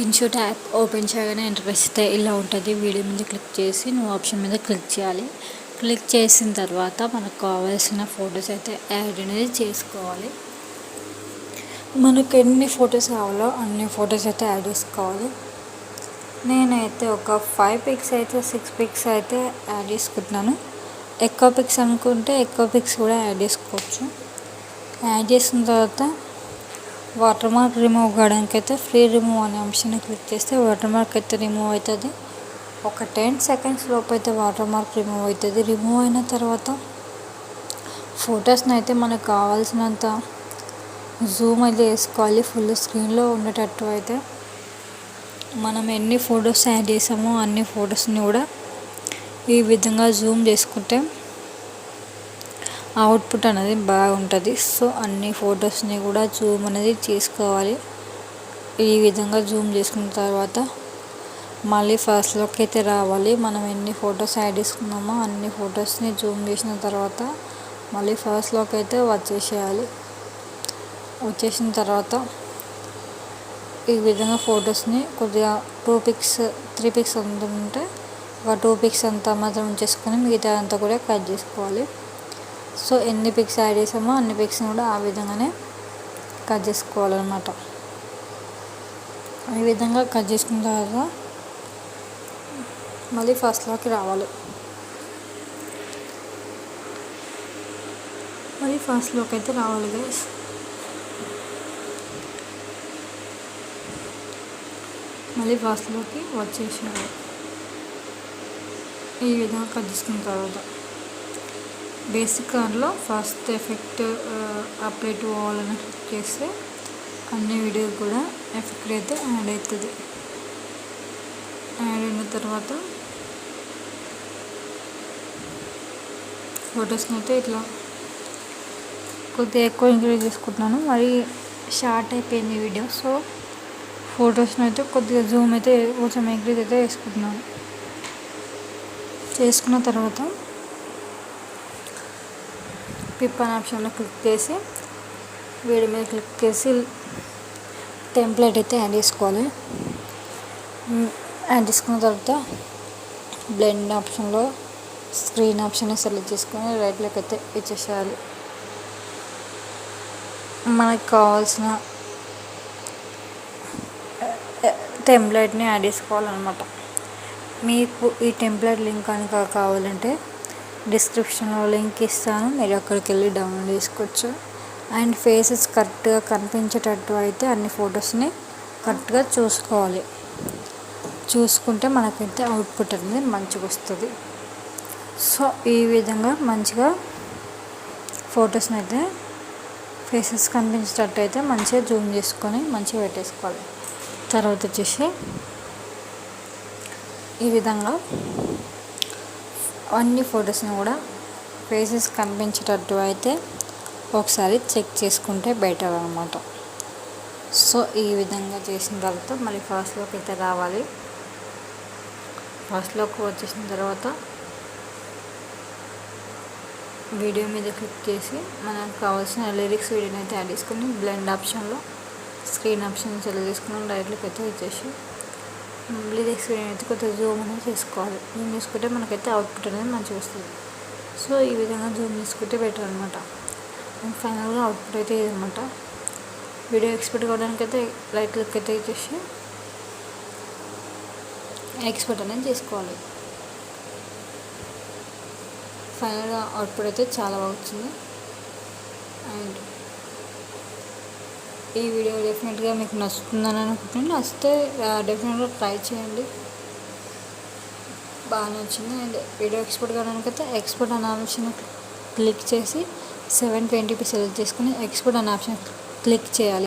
ఇన్షూట్ app open చేయగానే interface అయితే ఇలా ఉంటుంది. వీడియో మీద క్లిక్ చేసి నువ్వు ఆప్షన్ మీద క్లిక్ చేయాలి. క్లిక్ చేసిన తర్వాత మనకు కావాల్సిన ఫొటోస్ అయితే యాడ్ అనేది చేసుకోవాలి. మనకు ఎన్ని ఫొటోస్ కావాలో అన్ని ఫొటోస్ అయితే యాడ్ చేసుకోవాలి. నేనైతే ఒక 5 పిక్స్ అయితే 6 పిక్స్ అయితే యాడ్ చేసుకుంటున్నాను. ఎక్కువ పిక్స్ అనుకుంటే ఎక్కువ పిక్స్ కూడా యాడ్ చేసుకోవచ్చు. యాడ్ చేసిన తర్వాత వాటర్ మార్క్ రిమూవ్ కావడానికి అయితే ఫ్రీ రిమూవ్ అనే ఆప్షన్ క్లిక్ చేస్తే వాటర్ మార్క్ అయితే రిమూవ్ అవుతుంది. ఒక 10 సెకండ్స్ లోపు అయితే వాటర్ మార్క్ రిమూవ్ అవుతుంది. రిమూవ్ అయిన తర్వాత ఫొటోస్ని అయితే మనకు కావాల్సినంత జూమ్ అయితే వేసుకోవాలి. ఫుల్ స్క్రీన్లో ఉండేటట్టు అయితే మనం ఎన్ని ఫొటోస్ యాడ్ చేసామో అన్ని ఫొటోస్ని కూడా ఈ విధంగా జూమ్ చేసుకుంటే అవుట్పుట్ అనేది బాగుంటుంది. సో అన్ని ఫొటోస్ని కూడా జూమ్ అనేది చేసుకోవాలి. ఈ విధంగా జూమ్ చేసుకున్న తర్వాత మళ్ళీ ఫస్ట్లోకి అయితే రావాలి. మనం ఎన్ని ఫొటోస్ యాడ్ చేసుకున్నామో అన్ని ఫొటోస్ని జూమ్ చేసిన తర్వాత మళ్ళీ ఫస్ట్లోకి అయితే వచ్చేసేయాలి. వచ్చేసిన తర్వాత ఈ విధంగా ఫొటోస్ని కొద్దిగా 2 పిక్స్ 3 పిక్స్ ఉంటే ఒక 2 పిక్స్ అంతా మాత్రం చేసుకొని మిగతా అంతా కూడా కట్ చేసుకోవాలి. సో ఎన్ని పిక్స్ యాడ్ చేసామో అన్ని పిక్స్ని కూడా ఆ విధంగానే కట్ చేసుకోవాలన్నమాట. ఈ విధంగా కట్ చేసుకున్న తర్వాత మళ్ళీ ఫస్ట్లోకి రావాలి. మళ్ళీ ఫస్ట్లోకి అయితే రావాలి గైస్. మళ్ళీ ఫస్ట్లోకి వచ్చేసేయాలి. ఈ విధంగా కట్ చేసుకున్న తర్వాత బేసిక్ కార్లో first effect apply to all అని క్లిక్ చేస్తే అన్ని వీడియో కూడా ఎఫెక్ట్ అయితే యాడ్ అవుతుంది. యాడ్ అయిన తర్వాత ఫొటోస్ని అయితే ఇట్లా కొద్దిగా ఎక్కువ ఇంక్రీజ్ చేసుకుంటున్నాను. మరి షార్ట్ అయిపోయింది వీడియో. సో ఫొటోస్ని అయితే కొద్దిగా జూమ్ అయితే కొంచెం ఇంక్రీజ్ అయితే వేసుకుంటున్నాను. చేసుకున్న తర్వాత పిప్ అనే ఆప్షన్లో క్లిక్ చేసి వీడి మీద క్లిక్ చేసి టెంప్లెట్ అయితే యాడ్ చేసుకోవాలి. యాడ్ చేసుకున్న తర్వాత బ్లెండ్ ఆప్షన్లో స్క్రీన్ ఆప్షన్ సెలెక్ట్ చేసుకొని రైట్లోకి అయితే ఇచ్చేసేయాలి. మనకు కావాల్సిన టెంప్లెట్ని యాడ్ చేసుకోవాలన్నమాట. మీకు ఈ టెంప్లెట్ లింక్ కనుక కావాలంటే డిస్క్రిప్షన్లో లింక్ ఇస్తాను, మీరు అక్కడికి వెళ్ళి డౌన్లోడ్ చేసుకోవచ్చు. అండ్ ఫేసెస్ కరెక్ట్గా కనిపించేటట్టు అయితే అన్ని ఫొటోస్ని కరెక్ట్గా చూసుకోవాలి. చూసుకుంటే మనకైతే అవుట్పుట్ అనేది మంచిగా వస్తుంది. సో ఈ విధంగా మంచిగా ఫొటోస్ని అయితే ఫేసెస్ కనిపించేటట్టు అయితే మంచిగా జూమ్ చేసుకొని మంచిగా పెట్టేసుకోవాలి. తర్వాత వచ్చేసి ఈ విధంగా అన్ని ఫొటోస్ని కూడా ఫేసెస్ కనిపించేటట్టు అయితే ఒకసారి చెక్ చేసుకుంటే బెటర్ అన్నమాట. సో ఈ విధంగా చేసిన తర్వాత మళ్ళీ ఫస్ట్లోకి అయితే రావాలి. ఫస్ట్లోకి వచ్చేసిన తర్వాత వీడియో మీద క్లిక్ చేసి మనకు కావాల్సిన లిరిక్స్ వీడియోని అయితే యాడ్ చేసుకొని బ్లెండ్ ఆప్షన్లో స్క్రీన్ ఆప్షన్ సెలెక్ట్ చేసుకుని డైరెక్ట్లోకి అయితే వచ్చేసి లిరిక్స్ వీడియో అయితే కొద్దిగా జూమ్ అనేది చేసుకోవాలి. జూమ్ చేసుకుంటే మనకైతే అవుట్పుట్ అనేది మంచిగా వస్తుంది. సో ఈ విధంగా జూమ్ చేసుకుంటే బెటర్ అనమాట. ఫైనల్గా అవుట్పుట్ అయితే ఇదనమాట. వీడియో ఎక్స్పోర్ట్ కావడానికి అయితే రైట్ క్లిక్ అయితే ఇచ్చేసి ఎక్స్పోర్ట్ అనేది చేసుకోవాలి. ఫైనల్గా అవుట్పుట్ అయితే చాలా బాగా వచ్చింది. అండ్ ఈ వీడియో డెఫినెట్గా మీకు నచ్చుతుందని అనుకుంటున్నాను. నచ్చితే డెఫినెట్గా ట్రై చేయండి. బాగా నచ్చింది. అండ్ వీడియో ఎక్స్పోర్ట్ కావడానికి అయితే ఎక్స్పోర్ట్ అనే ఆప్షన్ క్లిక్ చేసి 720p సెలెక్ట్ చేసుకుని ఎక్స్పోర్ట్ అనే ఆప్షన్ క్లిక్ చేయాలి.